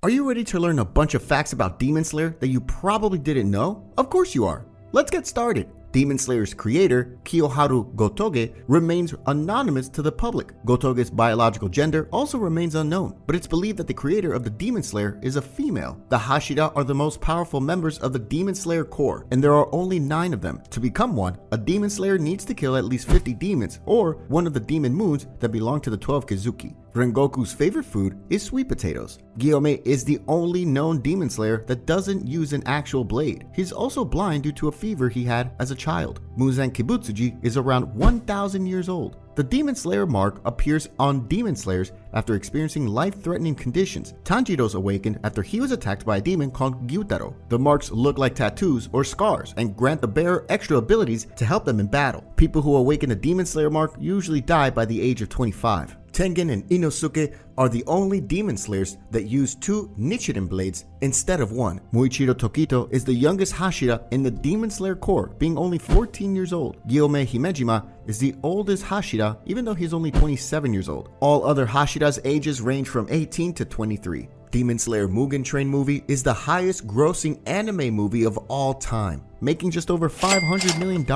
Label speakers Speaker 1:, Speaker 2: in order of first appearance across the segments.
Speaker 1: Are you ready to learn a bunch of facts about Demon Slayer that you probably didn't know? Of course you are. Let's get started. Demon Slayer's creator, Kiyoharu Gotoge, remains anonymous to the public. Gotoge's biological gender also remains unknown, but it's believed that the creator of the Demon Slayer is a female. The Hashira are the most powerful members of the Demon Slayer Corps, and there are only 9 of them. To become one, a Demon Slayer needs to kill at least 50 demons, or one of the demon moons that belong to the 12 Kizuki. Rengoku's favorite food is sweet potatoes. Gyome is the only known Demon Slayer that doesn't use an actual blade. He's also blind due to a fever he had as a child. Muzan Kibutsuji is around 1,000 years old. The Demon Slayer mark appears on Demon Slayers after experiencing life-threatening conditions. Tanjiro's awakened after he was attacked by a demon called Gyutaro. The marks look like tattoos or scars and grant the bearer extra abilities to help them in battle. People who awaken the Demon Slayer mark usually die by the age of 25. Tengen and Inosuke are the only Demon Slayers that use 2 Nichiren blades instead of 1. Muichiro Tokito is the youngest Hashira in the Demon Slayer Corps, being only 14 years old. Gyome Himejima is the oldest Hashira, even though he's only 27 years old. All other Hashira's ages range from 18 to 23. Demon Slayer Mugen Train movie is the highest grossing anime movie of all time, making just over $500 million.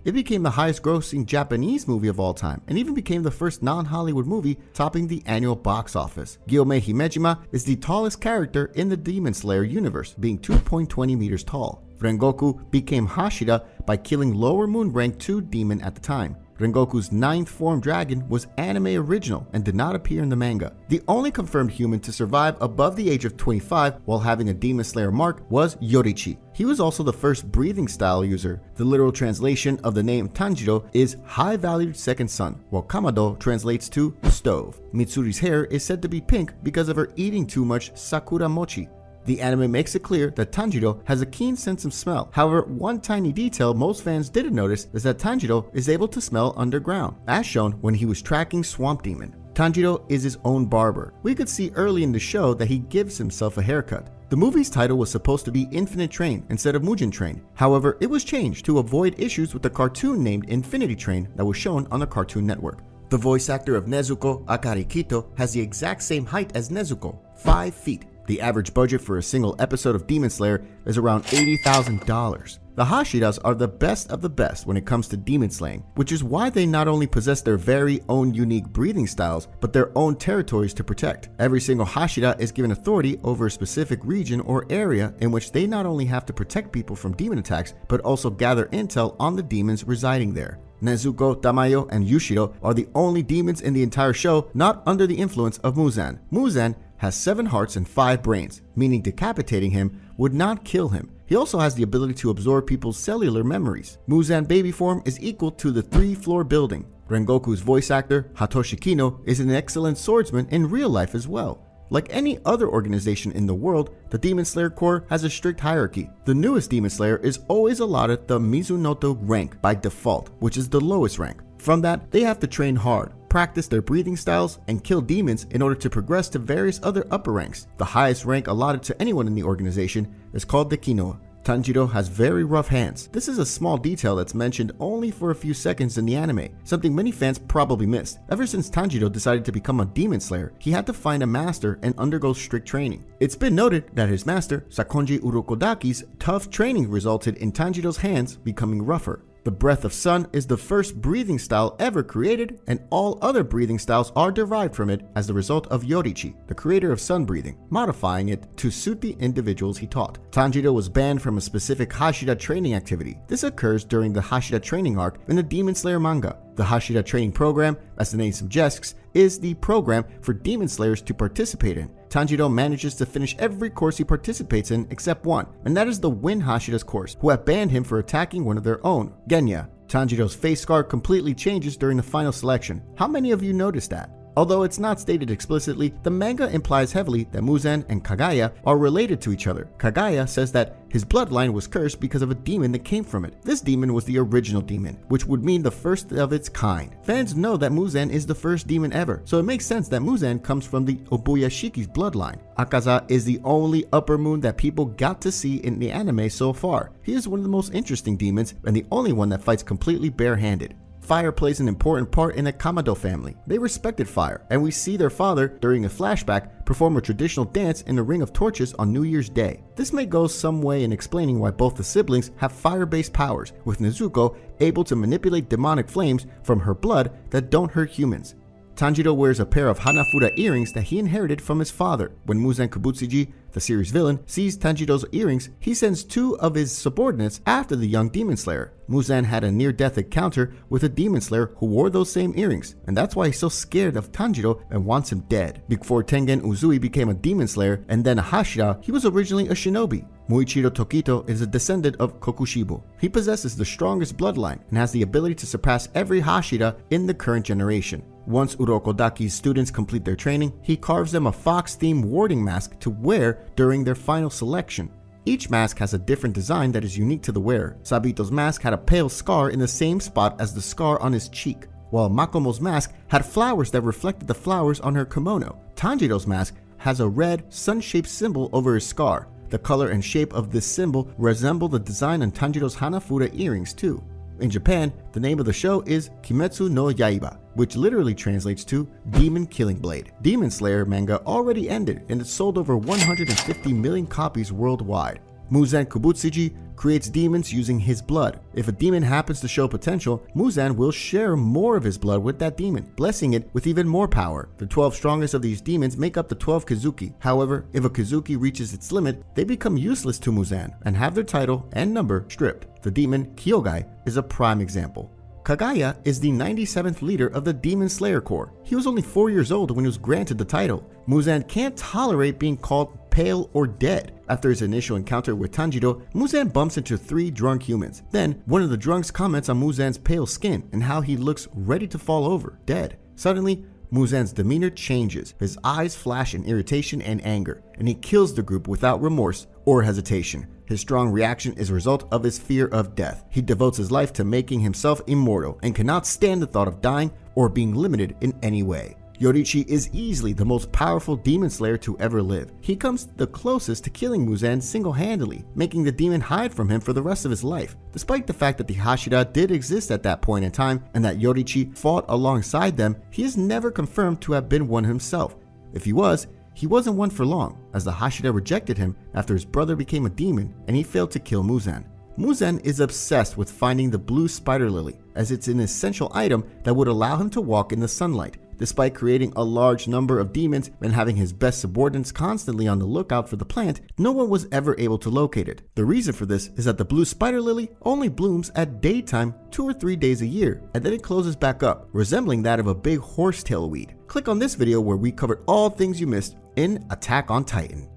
Speaker 1: It became the highest grossing Japanese movie of all time, and even became the first non-Hollywood movie topping the annual box office. Gyome Himejima is the tallest character in the Demon Slayer universe, being 2.20 meters tall. Rengoku became Hashira by killing lower moon rank 2 demon at the time. Rengoku's 9th form dragon was anime original and did not appear in the manga. The only confirmed human to survive above the age of 25 while having a Demon Slayer mark was Yorichi. He was also the first breathing style user. The literal translation of the name Tanjiro is high valued second son, while Kamado translates to stove. Mitsuri's hair is said to be pink because of her eating too much sakura mochi. The anime makes it clear that Tanjiro has a keen sense of smell. However, one tiny detail most fans didn't notice is that Tanjiro is able to smell underground, as shown when he was tracking Swamp Demon. Tanjiro is his own barber. We could see early in the show that he gives himself a haircut. The movie's title was supposed to be Infinite Train instead of Mugen Train. However, it was changed to avoid issues with the cartoon named Infinity Train that was shown on the Cartoon Network. The voice actor of Nezuko, Akari Kito, has the exact same height as Nezuko, 5 feet. The average budget for a single episode of Demon Slayer is around $80,000. The Hashiras are the best of the best when it comes to demon slaying, which is why they not only possess their very own unique breathing styles, but their own territories to protect. Every single Hashira is given authority over a specific region or area in which they not only have to protect people from demon attacks, but also gather intel on the demons residing there. Nezuko, Tamayo, and Yushiro are the only demons in the entire show not under the influence of Muzan. Muzan has 7 hearts and 5 brains, meaning decapitating him would not kill him. He also has the ability to absorb people's cellular memories. Muzan baby form is equal to the 3-floor building. Rengoku's voice actor, Hatoshi Kino, is an excellent swordsman in real life as well. Like any other organization in the world, the Demon Slayer Corps has a strict hierarchy. The newest Demon Slayer is always allotted the Mizunoto rank by default, which is the lowest rank. From that, they have to train hard, practice their breathing styles, and kill demons in order to progress to various other upper ranks. The highest rank allotted to anyone in the organization is called the Kinoa. Tanjiro has very rough hands. This is a small detail that's mentioned only for a few seconds in the anime, something many fans probably missed. Ever since Tanjiro decided to become a Demon Slayer, he had to find a master and undergo strict training. It's been noted that his master, Sakonji Urokodaki's tough training resulted in Tanjiro's hands becoming rougher. The Breath of Sun is the first breathing style ever created, and all other breathing styles are derived from it as the result of Yorichi, the creator of sun breathing, modifying it to suit the individuals he taught. Tanjiro was banned from a specific Hashira training activity. This occurs during the Hashira training arc in the Demon Slayer manga. The Hashira training program, as the name suggests, is the program for Demon Slayers to participate in. Tanjiro manages to finish every course he participates in except one, and that is the Wind Hashira's course, who have banned him for attacking one of their own, Genya. Tanjiro's face scar completely changes during the final selection. How many of you noticed that? Although it's not stated explicitly, the manga implies heavily that Muzan and Kagaya are related to each other. Kagaya says that his bloodline was cursed because of a demon that came from it. This demon was the original demon, which would mean the first of its kind. Fans know that Muzan is the first demon ever, so it makes sense that Muzan comes from the Obuyashiki's bloodline. Akaza is the only upper moon that people got to see in the anime so far. He is one of the most interesting demons and the only one that fights completely barehanded. fire plays an important part in the Kamado family. They respected fire, and we see their father, during a flashback, perform a traditional dance in the Ring of Torches on New Year's Day. This may go some way in explaining why both the siblings have fire-based powers, with Nezuko able to manipulate demonic flames from her blood that don't hurt humans. Tanjiro wears a pair of Hanafuda earrings that he inherited from his father. When Muzan Kibutsuji, the series villain, sees Tanjiro's earrings, he sends 2 of his subordinates after the young demon slayer. Muzan had a near-death encounter with a demon slayer who wore those same earrings, and that's why he's so scared of Tanjiro and wants him dead. Before Tengen Uzui became a demon slayer and then a Hashira, he was originally a shinobi. Muichiro Tokito is a descendant of Kokushibo. He possesses the strongest bloodline and has the ability to surpass every Hashira in the current generation. Once Urokodaki's students complete their training, he carves them a fox-themed warding mask to wear during their final selection. Each mask has a different design that is unique to the wearer. Sabito's mask had a pale scar in the same spot as the scar on his cheek, while Makomo's mask had flowers that reflected the flowers on her kimono. Tanjiro's mask has a red, sun-shaped symbol over his scar. The color and shape of this symbol resemble the design on Tanjiro's Hanafuda earrings too. In Japan, the name of the show is Kimetsu no Yaiba, which literally translates to Demon Killing Blade. Demon Slayer manga already ended and it sold over 150 million copies worldwide. Muzan Kibutsuji creates demons using his blood. If a demon happens to show potential, Muzan will share more of his blood with that demon, blessing it with even more power. The 12 strongest of these demons make up the 12 Kizuki. However, if a Kizuki reaches its limit, they become useless to Muzan and have their title and number stripped. The demon Kyogai is a prime example. Kagaya is the 97th leader of the Demon Slayer Corps. He was only 4 years old when he was granted the title. Muzan can't tolerate being called pale or dead. After his initial encounter with Tanjiro, Muzan bumps into 3 drunk humans. Then, one of the drunks comments on Muzan's pale skin and how he looks ready to fall over, dead. Suddenly, Muzan's demeanor changes. His eyes flash in irritation and anger, and he kills the group without remorse or hesitation. His strong reaction is a result of his fear of death. He devotes his life to making himself immortal and cannot stand the thought of dying or being limited in any way. Yorichi is easily the most powerful demon slayer to ever live. He comes the closest to killing Muzan single-handedly, making the demon hide from him for the rest of his life. Despite the fact that the Hashira did exist at that point in time and that Yorichi fought alongside them, he is never confirmed to have been one himself. If he was, he wasn't one for long, as the Hashira rejected him after his brother became a demon and he failed to kill Muzan. Muzan is obsessed with finding the blue spider lily, as it's an essential item that would allow him to walk in the sunlight. Despite creating a large number of demons and having his best subordinates constantly on the lookout for the plant, no one was ever able to locate it. The reason for this is that the blue spider lily only blooms at daytime 2 or 3 days a year, and then it closes back up, resembling that of a big horsetail weed. Click on this video where we covered all things you missed in Attack on Titan.